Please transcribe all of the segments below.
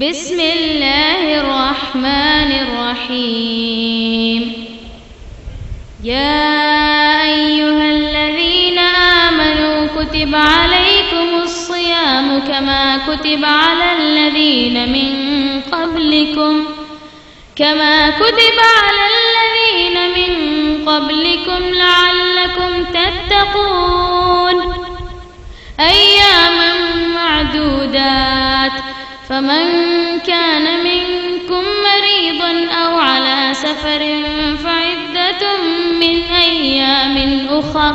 بسم الله الرحمن الرحيم يا أيها الذين آمنوا كتب عليكم الصيام كما كتب على الذين من قبلكم لعلكم تتقون أياما معدودات فمن كان منكم مريضا أو على سفر فعدة من أيام أخر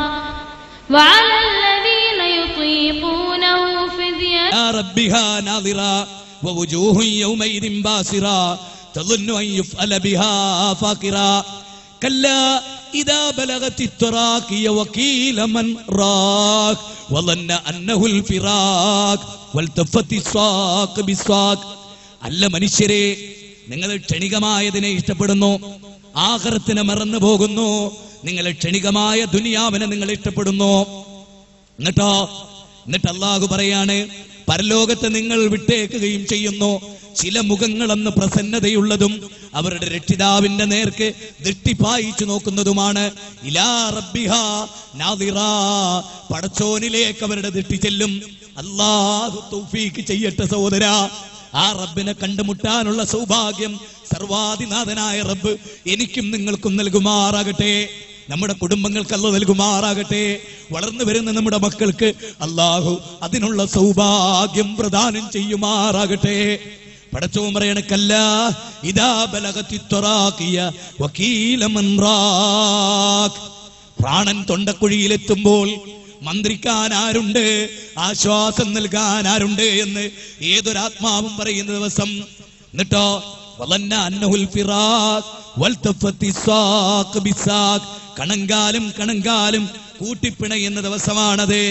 وعلى الذين يطيقونه فدية يا ربها ناظرا ووجوه يومئذ باسرا تظن أن يفعل بها فاقرا كلا إذا بلغت التراقي وقيل من راق وظن أنه الفراق والتفت الساق بالساق. അല്ല മനുഷ്യരെ, നിങ്ങൾ ക്ഷണികമായതിനെ ഇഷ്ടപ്പെടുന്നു, ആഖിറത്തിനെ മറന്നു പോകുന്നു. നിങ്ങൾ ക്ഷണികമായ ദുനിയാവിനെ നിങ്ങൾ ഇഷ്ടപ്പെടുന്നു. എന്നിട്ട് അല്ലാഹു പറയാണ്, പരലോകത്തെ നിങ്ങൾ വിട്ടേക്കുകയും ചെയ്യുന്നു. ചില മുഖങ്ങളെന്ന് പ്രസന്നതയുള്ളതും അവരുടെ രക്ഷിതാവിന്റെ നേർക്ക് ദൃഷ്ടിപ്പായിച്ചു നോക്കുന്നതുമാണ്. ഇലാ റബ്ബിഹാ നാദിറാ, പടച്ചോനിലേക്ക് അവരുടെ ദൃഷ്ടി ചെല്ലും. അല്ലാഹു തൗഫീഖ് ചെയ്യട്ടെ സഹോദരാ. ആ റബ്ബിനെ കണ്ടുമുട്ടാനുള്ള സൗഭാഗ്യം സർവാധിനാഥനായ റബ്ബ് എനിക്കും നിങ്ങൾക്കും നൽകുമാറാകട്ടെ. നമ്മുടെ കുടുംബങ്ങൾക്ക് അല്ലാഹു നൽകുമാറാകട്ടെ. വളർന്നു വരുന്ന നമ്മുടെ മക്കൾക്ക് അല്ലാഹു അതിനുള്ള സൗഭാഗ്യം പ്രദാനം ചെയ്യുമാറാകട്ടെ. പടച്ചോൻ പറയണ കല്ലാ ഇദാ ബലഗത്തി ത്വറാഖിയ വകീല മൻ റാഖ്. പ്രാണൻ തൊണ്ടക്കുഴിയിലെത്തുമ്പോൾ മന്ത്രിക്കാൻ ആരുണ്ട്, ആശ്വാസം നൽകാൻ ആരുണ്ട് എന്ന് ഏതൊരാത്മാവും പറയുന്ന ദിവസം. എന്നിട്ടോ വലന്ന അന്നഹുൽ ഫിറാഖ് വൽതഫത്തി സാഖ് ബിസാഖ്, കണങ്കാലും കൂട്ടിപ്പിണയുന്ന ദിവസമാണത്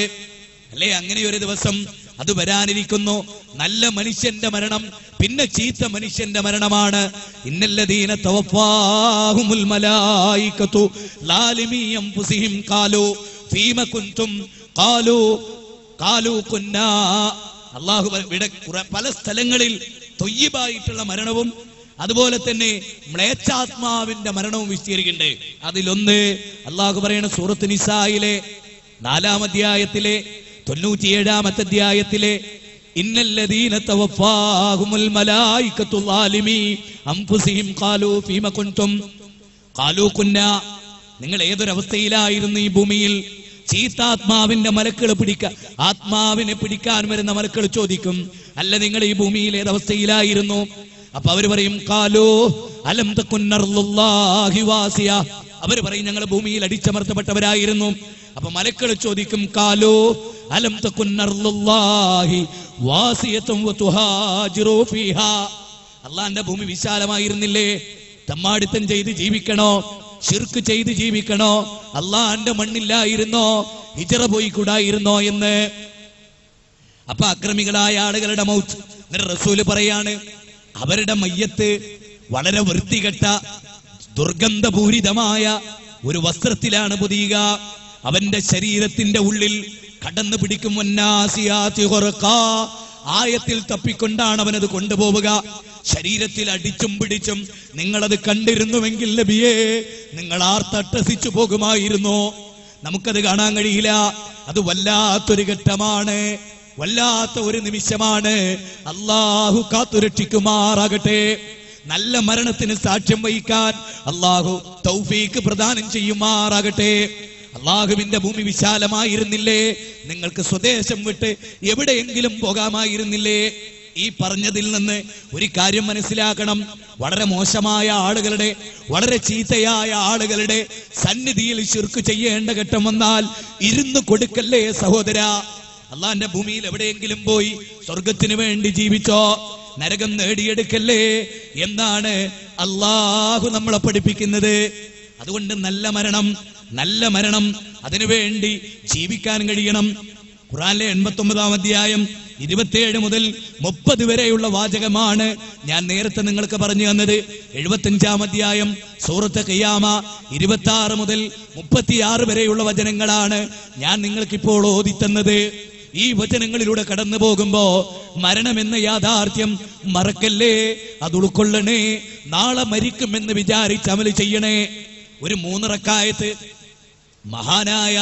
അല്ലേ? അങ്ങനെ ഒരു ദിവസം അത് വരാനിരിക്കുന്നു. നല്ല മനുഷ്യന്റെ മരണം പിന്നെ ചീത്ത മനുഷ്യന്റെ മരണമാണ്. ഇന്നല്ലദീന തവഫാഹുമുൽ മലായികതു ലാലിമി അൻഫുസിഹിം ഖാലു ഫീമ കുൻതും ഖാലു കുന്നാ. അല്ലാഹു പല സ്ഥലങ്ങളിൽ തൊയ്യിബായിട്ടുള്ള മരണവും അതുപോലെ തന്നെ മ്ലേച്ഛാത്മാവിന്റെ മരണവും വിശദീകരിക്കുന്നുണ്ട്. അതിലൊന്ന് അല്ലാഹു പറയുന്ന സൂറത്ത് നിസായിലെ 4-ാം അധ്യായത്തിലെ 97-ാമത്തെ അധ്യായത്തിലെ ഇന്നല്ലദീന തവഫാഹുമുൽ മലായികതു ളാലിമി അൻഫുസിഹിം ഖാലു ഫീമ കുൻതും ഖാലു കുന്നാ. നിങ്ങൾ ഏതൊരവസ്ഥയിലായിരുന്നു ഈ ഭൂമിയിൽ? ചീത്താത്മാവിന്റെ മലക്കുകൾ ആത്മാവിനെ പിടിക്കാൻ വരുന്ന മലക്കുകൾ ചോദിക്കും, അല്ല നിങ്ങൾ ഈ ഭൂമിയിൽ ഏതവസ്ഥയിലായിരുന്നു? അപ്പൊ അവര് പറയും ഖാലു അലം തകുൻ അർളുല്ലാഹി വാസിയ. അവര് പറയും ഞങ്ങൾ ഭൂമിയിൽ അടിച്ചമർത്തപ്പെട്ടവരായിരുന്നു. അപ്പൊ മലക്കുകൾ ചോദിക്കും ഖാലു അലം തകുൻ അർളുല്ലാഹി വാസിയതും വതുഹാജിറു ഫീഹാ. അല്ലാഹുവിന്റെ ഭൂമി വിശാലമായിരുന്നില്ലേ? തമ്മാടിത്തം ചെയ്ത് ജീവിക്കണോ, ശിർക്ക് ചെയ്ത് ജീവിക്കണോ? അല്ലാഹുവിന്റെ മണ്ണില്ലായിരുന്നോ? ഹിജ്റ പോയി കൂടായിരുന്നോ എന്ന്. അപ്പൊ അക്രമികളായ ആളുകളുടെ മൗത്ത് റസൂല് പറയാണ്, അവരുടെ മയ്യത്ത് വളരെ വൃത്തികെട്ട ദുർഗന്ധപൂരിതമായ ഒരു വസ്ത്രത്തിലാണ് പൊതിയുക. അവന്റെ ശരീരത്തിന്റെ ഉള്ളിൽ കടന്നു പിടിക്കും ആയത്തിൽ തപ്പിക്കൊണ്ടാണ് അവനത് കൊണ്ടുപോവുക. ശരീരത്തിൽ അടിച്ചും പിടിച്ചും നിങ്ങളത് കണ്ടിരുന്നുവെങ്കിൽ നബിയേ, നിങ്ങൾ ആർത്തട്ടസിച്ചു പോകുമായിരുന്നു. നമുക്കത് കാണാൻ കഴിയില്ല. അത് വല്ലാത്തൊരു ഘട്ടമാണ്, വല്ലാത്ത ഒരു നിമിഷമാണ്. അല്ലാഹു കാത്തുരക്ഷിക്കുമാറാകട്ടെ. നല്ല മരണത്തിന് സാക്ഷ്യം വഹിക്കാൻ അല്ലാഹു തൗഫീഖ് പ്രദാനം ചെയ്യുമാറാകട്ടെ. അല്ലാഹുവിന്റെ ഭൂമി വിശാലമായിരുന്നില്ലേ? നിങ്ങൾക്ക് സ്വദേശം വിട്ട് എവിടെയെങ്കിലും പോകാമായിരുന്നില്ലേ? ഈ പറഞ്ഞതിൽ നിന്ന് ഒരു കാര്യം മനസ്സിലാക്കണം. വളരെ മോശമായ ആളുകളുടെ, വളരെ ചീത്തയായ ആളുകളുടെ സന്നിധിയിൽ ശിർക്ക് ചെയ്യേണ്ട ഘട്ടം വന്നാൽ ഇരുന്ന് കൊടുക്കല്ലേ സഹോദര. അള്ളാന്റെ ഭൂമിയിൽ എവിടെയെങ്കിലും പോയി സ്വർഗത്തിന് വേണ്ടി ജീവിച്ചോ, നരകം നേടിയെടുക്കല്ലേ എന്നാണ് അള്ളാഹു നമ്മളെ പഠിപ്പിക്കുന്നത്. അതുകൊണ്ട് നല്ല മരണം അതിനുവേണ്ടി ജീവിക്കാൻ കഴിയണം. ഖുർആനിലെ 89-ാം അധ്യായം 27 മുതൽ 30 വരെയുള്ള വാചകമാണ് ഞാൻ നേരത്തെ നിങ്ങൾക്ക് പറഞ്ഞു തന്നത്. 75-ാം അധ്യായം സൂറത്ത് ഖിയാമ 26 മുതൽ 36 വരെയുള്ള വചനങ്ങളാണ് ഞാൻ നിങ്ങൾക്കിപ്പോൾ ഓതിത്തന്നത്. ഈ വചനങ്ങളിലൂടെ കടന്നു പോകുമ്പോ മരണമെന്ന യാഥാർത്ഥ്യം മറക്കല്ലേ, അത് ഉൾക്കൊള്ളണേ. നാളെ മരിക്കുമെന്ന് വിചാരിച്ച് അമൽ ചെയ്യണേ. ഒരു 3 റക്അത്ത് മഹാനായ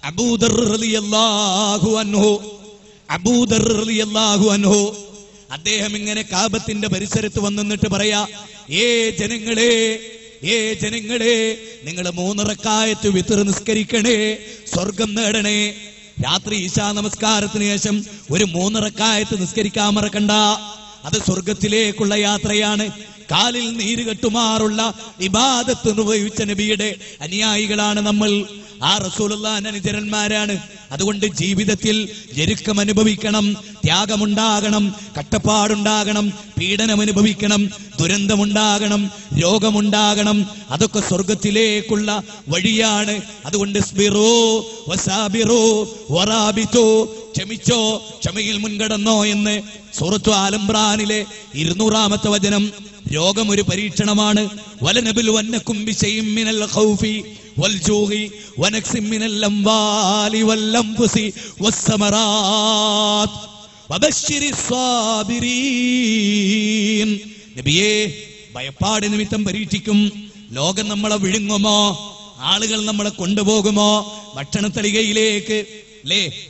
അബൂദർ റളിയല്ലാഹു അൻഹു അദ്ദേഹം ഇങ്ങനെ കാബത്തിന്റെ പരിസരത്ത് വന്നിട്ട് പറയാ, ഏ ജനങ്ങളെ നിങ്ങൾ 3 റക്അത്ത് വിത്ർ നിസ്കരിക്കണേ, സ്വർഗം നേടണേ. രാത്രി ഇശാ നമസ്കാരത്തിന് ശേഷം ഒരു 3 റക്അത്ത് നിസ്കരിക്കാൻ മറക്കണ്ട. അത് സ്വർഗത്തിലേക്കുള്ള യാത്രയാണ്. കാലിൽ നീര് കെട്ടുമാറുള്ള ഇബാദത്ത് നിർവഹിച്ച നബിയുടെ അനുയായികളാണ് നമ്മൾ. ആ റസൂലുള്ളാഹിന്റെ അനുചരന്മാരാണ്. അതുകൊണ്ട് ജീവിതത്തിൽ ഞെരുക്കം അനുഭവിക്കണം, ത്യാഗമുണ്ടാകണം, കഷ്ടപ്പാടുണ്ടാകണം, പീഡനം അനുഭവിക്കണം, ദുരന്തമുണ്ടാകണം, രോഗമുണ്ടാകണം. അതൊക്കെ സ്വർഗത്തിലേക്കുള്ള വഴിയാണ്. അതുകൊണ്ട് സ്ബിറൂ വസാബിറൂ വറാബിതൂ, ക്ഷമിച്ചോ, ക്ഷമയിൽ മുൻകടന്നോ എന്ന് സൂറത്തു ആൽ ഇംറാനിലെ 200-ാമത്തെ വചനം. രോഗം ഒരു പരീക്ഷണമാണ്. വലനബിലുവന്നകും ബിശൈഇൻ മിനൽ ഖൗഫി വൽജൂഇ വനക്സിൻ മിനൽ അംവാലി വൽഅൻഫുസി വസ്സമറാത്ത് വബശ്ശിരിസ് സ്വാബിരീൻ. നബിയേ, ഭയപ്പാട് നിമിത്തം പരീക്ഷിക്കും. ലോകം നമ്മളെ വിഴുങ്ങുമോ? ആളുകൾ നമ്മളെ കൊണ്ടുപോകുമോ?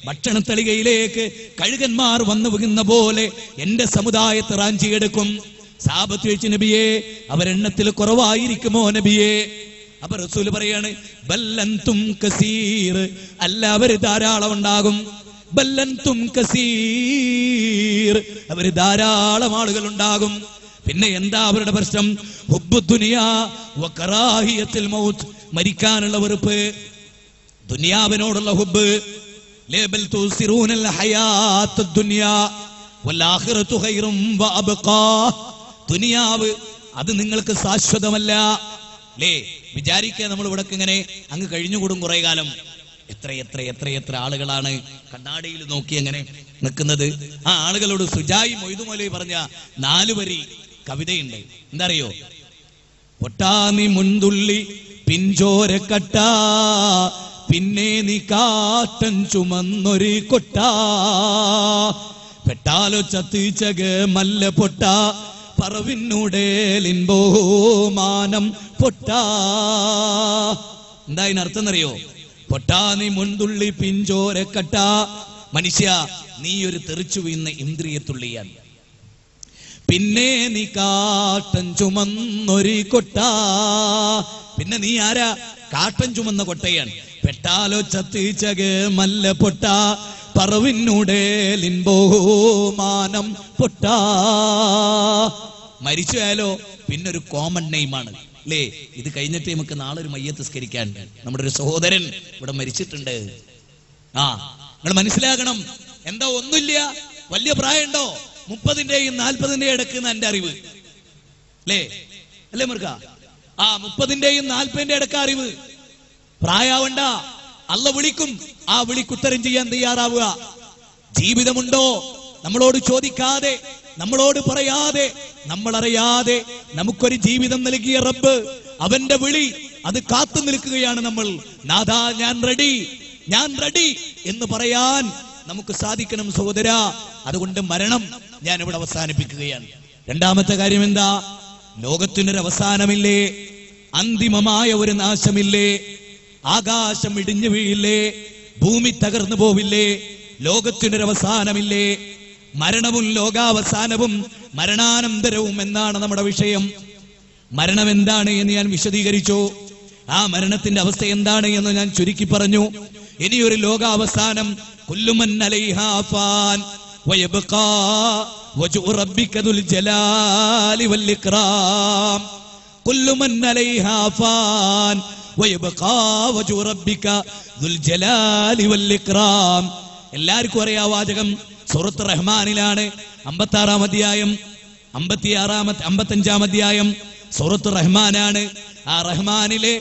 ഭക്ഷണത്തളികയിലേക്ക് കഴുകന്മാർ വന്നു വീഴുന്ന പോലെ എന്റെ സമുദായത്തെ റാഞ്ചിയെടുക്കും. സഹാബത്ത് ചോദിച്ചു, നബിയേ, അവരെണ്ണത്തിൽ കുറവായിരിക്കുമോ നബിയേ? അപ്പൊ റസൂല് പറയാണ്, ബല്ലൻതും കസീർ, അല്ല, അവര് ധാരാളം ഉണ്ടാകും. ബല്ലൻതും കസീർ, അവര് ധാരാളം ആളുകൾ ഉണ്ടാകും. പിന്നെ എന്താ അവരുടെ പ്രശ്നം? ഹുബ്ബു ദുനിയാ വകറാഹിയത്തുൽ മൗത്ത്, മരിക്കാനുള്ള വെറുപ്പ്, ദുനിയാവിനോടുള്ള ഹുബ്ബ്. ലേബൽ തുസിറൂനൽ ഹയാത്തുദ് ദുനിയാ വൽആഖിറതു ഖൈറും വഅബ്ഖാ. ദുനിയാവ് അത് നിങ്ങൾക്ക് ശാശ്വതമല്ല. വിചാരിക്കുക നമ്മൾ ഇവിടെ ഇങ്ങനെ അങ്ങ് കഴിഞ്ഞുകൂടും കുറെ കാലം. എത്ര ആളുകളാണ് കണ്ണാടിയിൽ നോക്കി അങ്ങനെ നിൽക്കുന്നത്. ആ ആളുകളോട് സുജായി മൊയ്തുമൊലി പറഞ്ഞ 4 വരി കവിതയുണ്ട്. എന്താ അറിയോ? പൊട്ടാ നീ മുൻതുള്ളി പിഞ്ചോരക്കട്ട, പിന്നെ നീ കാട്ടൻ ചുമന്നൊരു കൊട്ട, പെട്ടാലോ ചത്തിച്ചക മല്ല പൊട്ട, പറവിനുടേലിൻപോ മാനം പൊട്ടാ. എന്താ ഇതിനർത്ഥം എന്നറിയോ? പൊട്ടാ നീ മുൻതുള്ളി പിഞ്ചോരക്കട്ട, മനുഷ്യ നീ ഒരു തെറിച്ചു വീഴുന്ന ഇന്ദ്രിയത്തുള്ളിയാണ്. പിന്നെ നീ കാട്ടൻ ചുമന്നൊരു കൊട്ട, പിന്നെ നീ ആരാ? കാട്ടൻ ചുമന്ന കൊട്ടയാണ്. പെട്ടാലോ ചത്തിച്ചക മല്ല പൊട്ട, പറവിനുടേലിൻപോ മാനം പൊട്ടാ. മരിച്ചുപോയാലോ പിന്നൊരു കോമൺ നെയിമാണ് അല്ലേ? ഇത് കഴിഞ്ഞിട്ട് നമുക്ക് നാളെ ഒരു മയ്യത്ത് നിസ്കരിക്കാനുണ്ട്. നമ്മുടെ ഒരു സഹോദരൻ ഇവിടെ മരിച്ചിട്ടുണ്ട്. നിങ്ങൾ മനസ്സിലാക്കണം. എന്താ ഒന്നുമില്ല, വലിയ പ്രായമുണ്ടോ? 30-ന്റെയും 40-ന്റെയും ഇടയ്ക്ക് എന്റെ അറിവ് അല്ലേ മുറുക്ക? 30-ന്റെയും 40-ന്റെയും ഇടയ്ക്ക് അറിവ്. പ്രായാവണ്ട, അല്ല വിളിക്കും. ആ വിളിക്കുത്തരം ചെയ്യാൻ തയ്യാറാവുക. ജീവിതമുണ്ടോ? നമ്മളോട് ചോദിക്കാതെ, നമ്മളോട് പറയാതെ, നമ്മളറിയാതെ നമുക്കൊരു ജീവിതം നൽകിയ റബ്ബ്, അവന്റെ വിളി അത് കാത്തു നിൽക്കുകയാണ്. നമ്മൾ നാഥാ ഞാൻ റെഡി എന്ന് പറയാൻ നമുക്ക് സാധിക്കണം സഹോദര. അതുകൊണ്ട് മരണം ഞാൻ ഇവിടെ അവസാനിപ്പിക്കുകയാണ്. 2-ാമത്തെ കാര്യം എന്താ? ലോകത്തിനൊരു അവസാനമില്ലേ? അന്തിമമായ ഒരു നാശമില്ലേ? ആകാശം ഇടിഞ്ഞു വീഴില്ലേ? ഭൂമി തകർന്നു പോവില്ലേ? ലോകത്തിനൊരവസാനമില്ലേ? മരണവും ലോകാവസാനവും മരണാനന്തരവും എന്നാണ് നമ്മുടെ വിഷയം. മരണം എന്താണ് എന്ന് ഞാൻ വിശദീകരിച്ചു. ആ മരണത്തിന്റെ അവസ്ഥ എന്താണ് എന്ന് ഞാൻ ചുരുക്കി പറഞ്ഞു. ഇനിയൊരു ലോകാവസാനം. കുല്ലുമൻ അലൈഹാ ഫാൻ വയബ്ഖാ വജ്ഹു റബ്ബിക ദുൽ ജലാലി വൽ ഇക്റാം. കുല്ലുമൻ അലൈഹാ ഫാൻ വയബ്ഖാ വജ്ഹു റബ്ബിക ദുൽ ജലാലി വൽ ഇക്റാം. എല്ലാവർക്കും അറിയാ വാചകം. സൂറത്ത് റഹ്മാനിലാണ്. 56-ാം അധ്യായം, 55-ാം അധ്യായം സൂറത്ത് റഹ്മാനാണ്. ആ റഹ്മാനിലെ